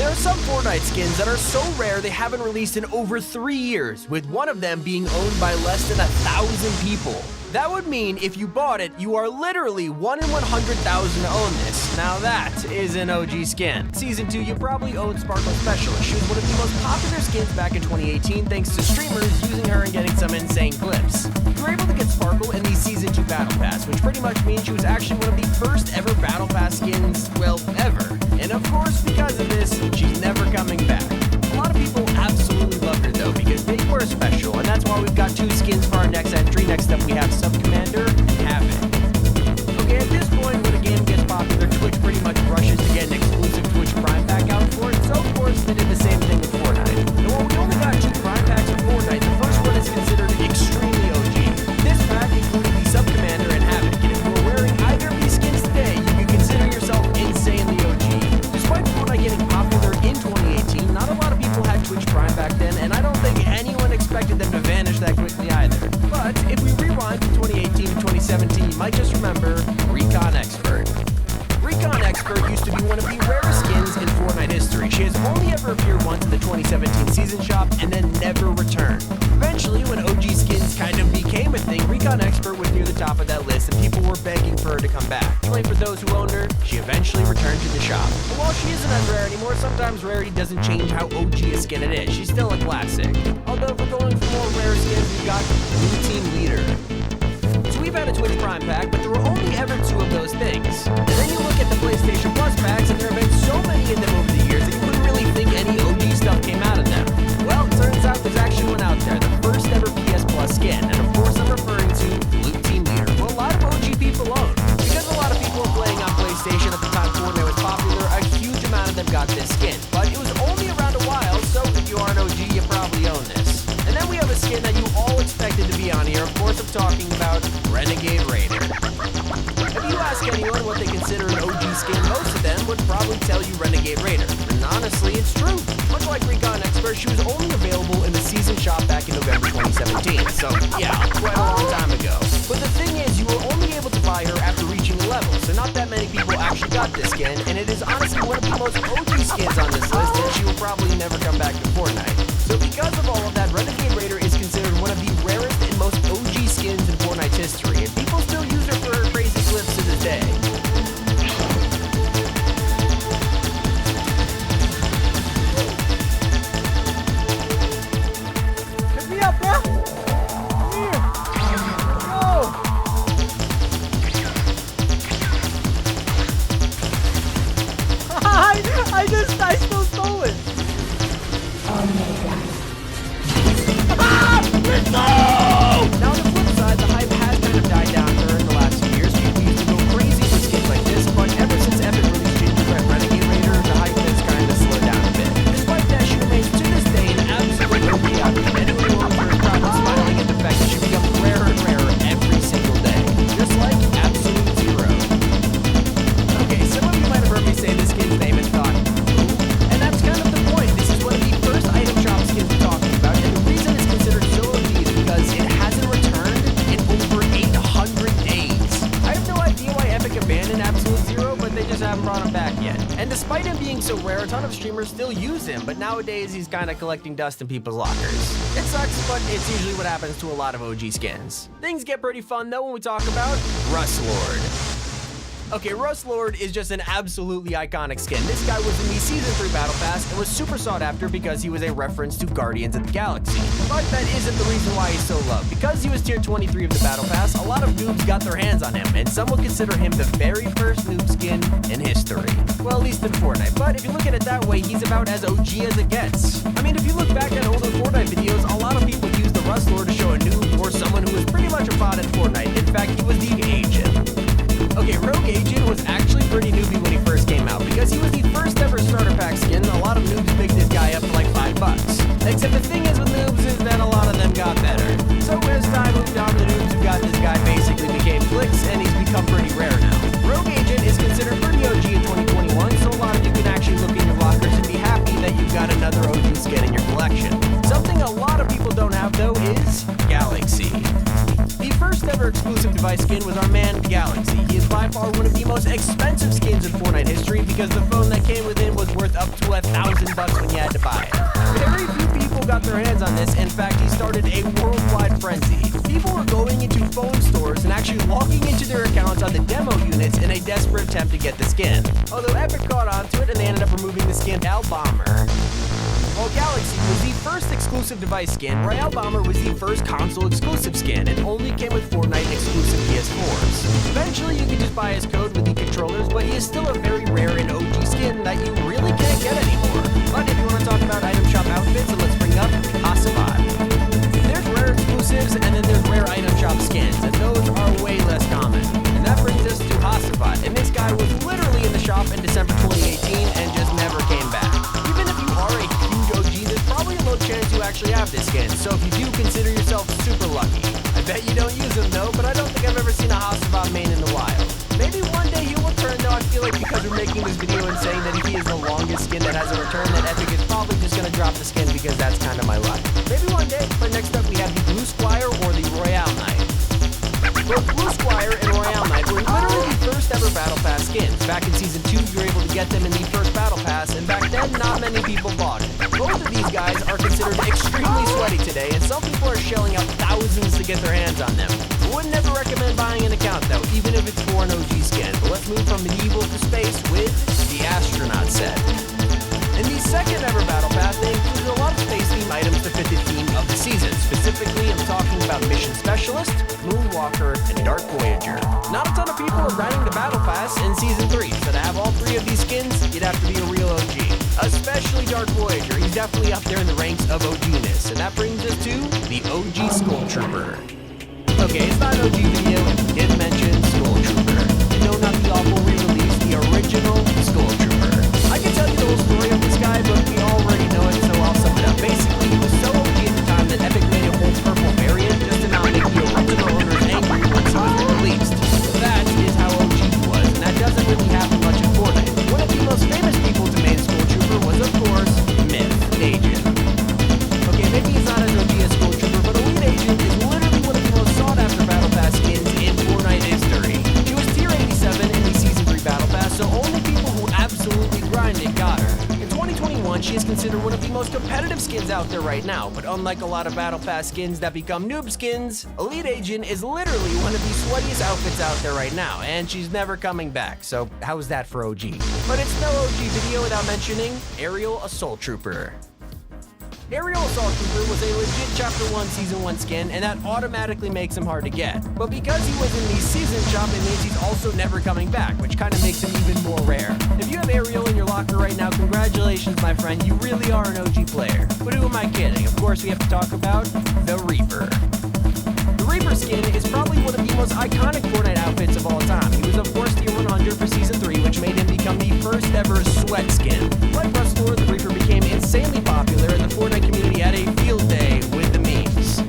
There are some Fortnite skins that are so rare they haven't released in over 3 years, with one of them being owned by less than 1,000 people. That would mean if you bought it, you are literally 1 in 100,000 to own this. Now that is an OG skin. Season 2, you probably owned Sparkle Specialist. She was one of the most popular skins back in 2018 thanks to streamers using her and getting some insane clips. You were able to get Sparkle in the Season 2 Battle Pass, which pretty much means she was actually one of the first ever Battle Pass skins, well, ever. And of course, because of this, she's never coming back. A lot of people absolutely loved her though, because they were special, and that's why we've got 2 skins for our next entry. Next up we have Sub-Commander and Havoc. Okay, at this point, when a game gets popular, Twitch pretty much rushes to get an exclusive Twitch Prime pack out for it, so of course they did the same thing with Fortnite. And while we only got 2 Prime packs of Fortnite, the first one is considered extremely OG. This pack included the Sub-Commander and Havoc, and if you were wearing either of these skins today, you could consider yourself insanely OG. Despite Fortnite getting popular in 2018, not a lot of people had Twitch Prime back then, and I don't think anyone expected them to vanish that quickly either. But if we rewind from 2018 to 2017, you might just remember Recon Expert. Recon Expert used to be one of the rarest skins in Fortnite history. She has only ever appeared once in the 2017 season shop and then never returned. Eventually, when OG skins kind of became a thing, Recon Expert was near the top of that list and people were begging for her to come back. Only for those who owned her, she eventually returned to the shop. But while she isn't as rare anymore, sometimes rarity doesn't change how OG a skin it is. She's still a classic. Although if we're going for more rare skins, we've got Blue Team Leader. So we've had a Twitch Prime pack, but there were only ever 2 of those things. And then you look at the PlayStation Plus packs, and there have been so many in them over the years that you wouldn't really think any OG stuff came out of them. Well, it turns out there's actually one out there, the first ever PS Plus skin, and of course I'm referring to Blue Team Leader, who a lot of OG people own. Because a lot of people were playing on PlayStation at the time Fortnite was popular, a huge amount of them got this skin. But it was only around a while, so if you are an OG, you probably own this. And then we have a skin that you all expected to be on here. Of course, I'm talking about Renegade Raider. If you ask anyone what they consider an OG skin, most of them would probably tell you Renegade Raider. And honestly, it's true. Much like Recon Expert, she was only available in the season shop back in November 2017. So, yeah, quite a long time ago. But the thing is, you were only able to buy her after reaching a level, so not that many people actually got this skin, and it is honestly one of the most OG skins on this list, and she will probably never come back to Fortnite. So because of all of that, Renegade Raider is considered one of the rarest and most OG skins in Fortnite's history, and people still use her for her crazy clips to this day. Pick me up, bro! Here! Go! I still stole it! Let's go! Now on the flip side, the hype has kind of died down for her in the last few years. People used to go crazy for skins like this, but ever since Epic released Gingerbread Renegade Raider, the hype has kind of slowed down a bit. Despite that, she remains to this day an absolute OG out there. Anyone who owns her is probably smiling at the fact that she becomes rarer and rarer every single day. Just like Absolute Zero. Okay, some of you might have heard me say this skin's name and thought, ooh, and that's kind of the point. This is one of the first item shop skins we're talking about, and the reason it's considered so OG is because it hasn't returned in over 800 days. I have no idea why Epic abandoned Absolute Zero, but they just haven't brought him back yet. And despite him being so rare, a ton of streamers still use him, but nowadays he's kind of collecting dust in people's lockers. It sucks, but it's usually what happens to a lot of OG skins. Things get pretty fun though when we talk about Rust Lord. Okay, Rust Lord is just an absolutely iconic skin. This guy was in the Season 3 Battle Pass and was super sought after because he was a reference to Guardians of the Galaxy. But that isn't the reason why he's so loved. Because he was tier 23 of the Battle Pass, a lot of noobs got their hands on him, and some would consider him the very first noob skin in history. Well, at least in Fortnite. But if you look at it that way, he's about as OG as it gets. I mean, if you look back at older Fortnite videos, a lot of people use the Rust Lord to show a noob or someone who was pretty much a bot in Fortnite. In fact, he was the agent. Okay, Rogue Agent was actually pretty newbie when he first came out because he was the first ever starter pack skin. A lot of noobs picked this guy up for like $5. Except the thing is with noobs is that a lot of them got better. So as time moved on, the noobs who got this guy basically became clicks, and he's become pretty rare now. Rogue Agent is considered pretty OG in 2021, so a lot of you can actually look in your lockers and be happy that you've got another OG skin in your collection. Something a lot of people don't have though is Galaxy. The first ever device skin was our man Galaxy. He is by far one of the most expensive skins in Fortnite history because the phone that came with it was worth up to $1,000 when you had to buy it. Very few people got their hands on this. In fact, he started a worldwide frenzy. People were going into phone stores and actually logging into their accounts on the demo units in a desperate attempt to get the skin. Although Epic caught onto it and they ended up removing the skin Royale Bomber. While Galaxy was the first exclusive device skin, Royale Bomber was the first console exclusive skin and only came with Fortnite exclusive PS4s. Eventually you could just buy his code with the controllers, but he is still a very rare and OG skin that you really can't get anymore. But if you want to talk about item shop outfits, then let's bring up Hasselblad. There's rare exclusives and then there's rare item shop skins, and those are way less common. And that brings us to Hasselblad, and this guy was literally in the shop in December 2018 and just never came back. Even if you are a huge OG, there's probably a low chance you actually have this skin, so if you do, consider yourself super lucky. I bet you don't use them though, but I don't think I've ever seen a Hasselblad main in the wild. Maybe one day he will return, though I feel like because we're making this video and saying that he is the longest skin that has a return, that Epic is probably just going to drop the skin because that's kind of my luck. Maybe one day, but next up we have the Blue Squire or the Royale Knight. Both Blue Squire and Royale Knight were literally the first ever Battle Pass skins. Back in Season 2, you were able to get them in the first Battle Pass, and back then, not many people bought it. Both of these guys are considered extremely sweaty today, and some people are shelling out thousands to get their hands on them. I would never recommend buying an account though, even if it's for an OG skin. But let's move from medieval to space with the astronaut set. In the second ever Battle Pass, they included a lot of space-themed items to fit the theme of the season. Specifically, I'm talking about Mission Specialist, Moonwalker, and Dark Voyager. Not a ton of people are grinding the Battle Pass in Season 3, so to have all three of these skins, you'd have to be a real OG. Especially Dark Voyager, he's definitely up there in the ranks of OG-ness. And that brings us to the OG Skull Trooper. Okay, it's not an OG video, and we did mention Skull Trooper. No, not the awful re-release, the original Skull Trooper. I can tell you the whole story of this guy, but we already know it, so I'll sum it up. Basically, he was so OG at the time that Epic made a whole purple variant just to not make the original owners angry once he was released. That is how OG he was, and that doesn't really happen much in Fortnite. One of the most famous people to make Skull Trooper was, of course, Myth Agent. Okay, maybe he's not as OG as Skull Trooper, but Elite Agent is literally one of the most sought-after Battle Pass skins in Fortnite history. She was tier 87 in the Season 3 Battle Pass, so only people who absolutely grinded got her. In 2021, she is considered one of the most competitive skins out there right now, but unlike a lot of Battle Pass skins that become noob skins, Elite Agent is literally one of the sweatiest outfits out there right now, and she's never coming back, so how's that for OG? But it's no OG video without mentioning Aerial Assault Trooper. Aerial Assault Trooper was a legit Chapter 1 Season 1 skin, and that automatically makes him hard to get. But because he was in the Season shop, it means he's also never coming back, which kind of makes him even more rare. If you have Aerial in your locker right now, congratulations, my friend, you really are an OG player. But who am I kidding? Of course, we have to talk about the Reaper. The Reaper skin is probably one of the most iconic Fortnite outfits of all time. He was, of course, tier 100 for Season 3, which made him become the first ever sweat skin. Like Rustler, the Reaper became insanely popular, and the Fortnite community had a field day with the memes.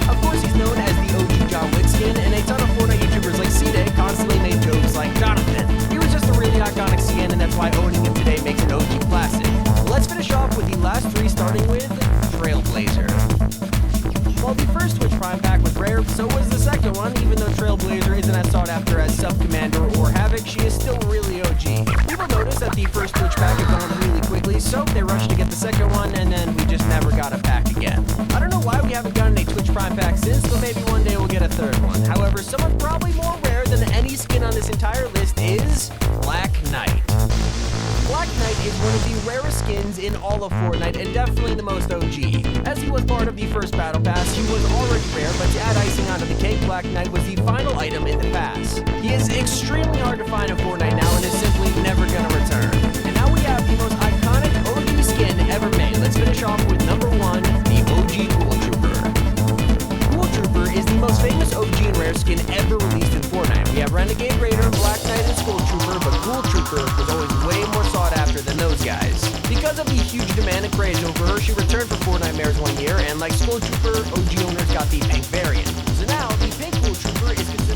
Of course, he's known as the OG John Wick skin, and a ton of Fortnite YouTubers like C-Day constantly made jokes like Jonathan. He was just a really iconic skin, and that's why owning him today makes an OG classic. Let's finish off with the last three, starting with Trailblazer. While the first Twitch Prime pack was rare, so was the second one. Even though Trailblazer isn't as sought after as Sub-Commander or Havoc, she is still really OG. People noticed that the first Twitch pack had gone really quickly, so they rushed to get the second one, and then we just never got a pack again. I don't know why we haven't gotten a Twitch Prime pack since, but maybe one day we'll get a third one. However, someone probably more rare than any skin on this entire list is Black Knight. Black Knight is one of the rarest skins in all of Fortnite and definitely the most OG. As he was part of the first Battle Pass, he was already rare, but to add icing onto the cake, Black Knight was the final item in the pass. He is extremely hard to find in Fortnite now and is simply never gonna return. And now we have the most iconic OG skin ever made. Let's finish off with number 1, the OG Ghoul Trooper. Ghoul Trooper is the most famous OG and rare skin ever released in Fortnite. We have Renegade Raider, Black Knight, and Skull Trooper, but Ghoul Trooper was always way more sought after than those guys. Because of the huge demand and craze over her, she returned for Fortnite Mares one year, and like Skull Trooper, OG owners got the pink variant. So now, the pink Ghoul Trooper is considered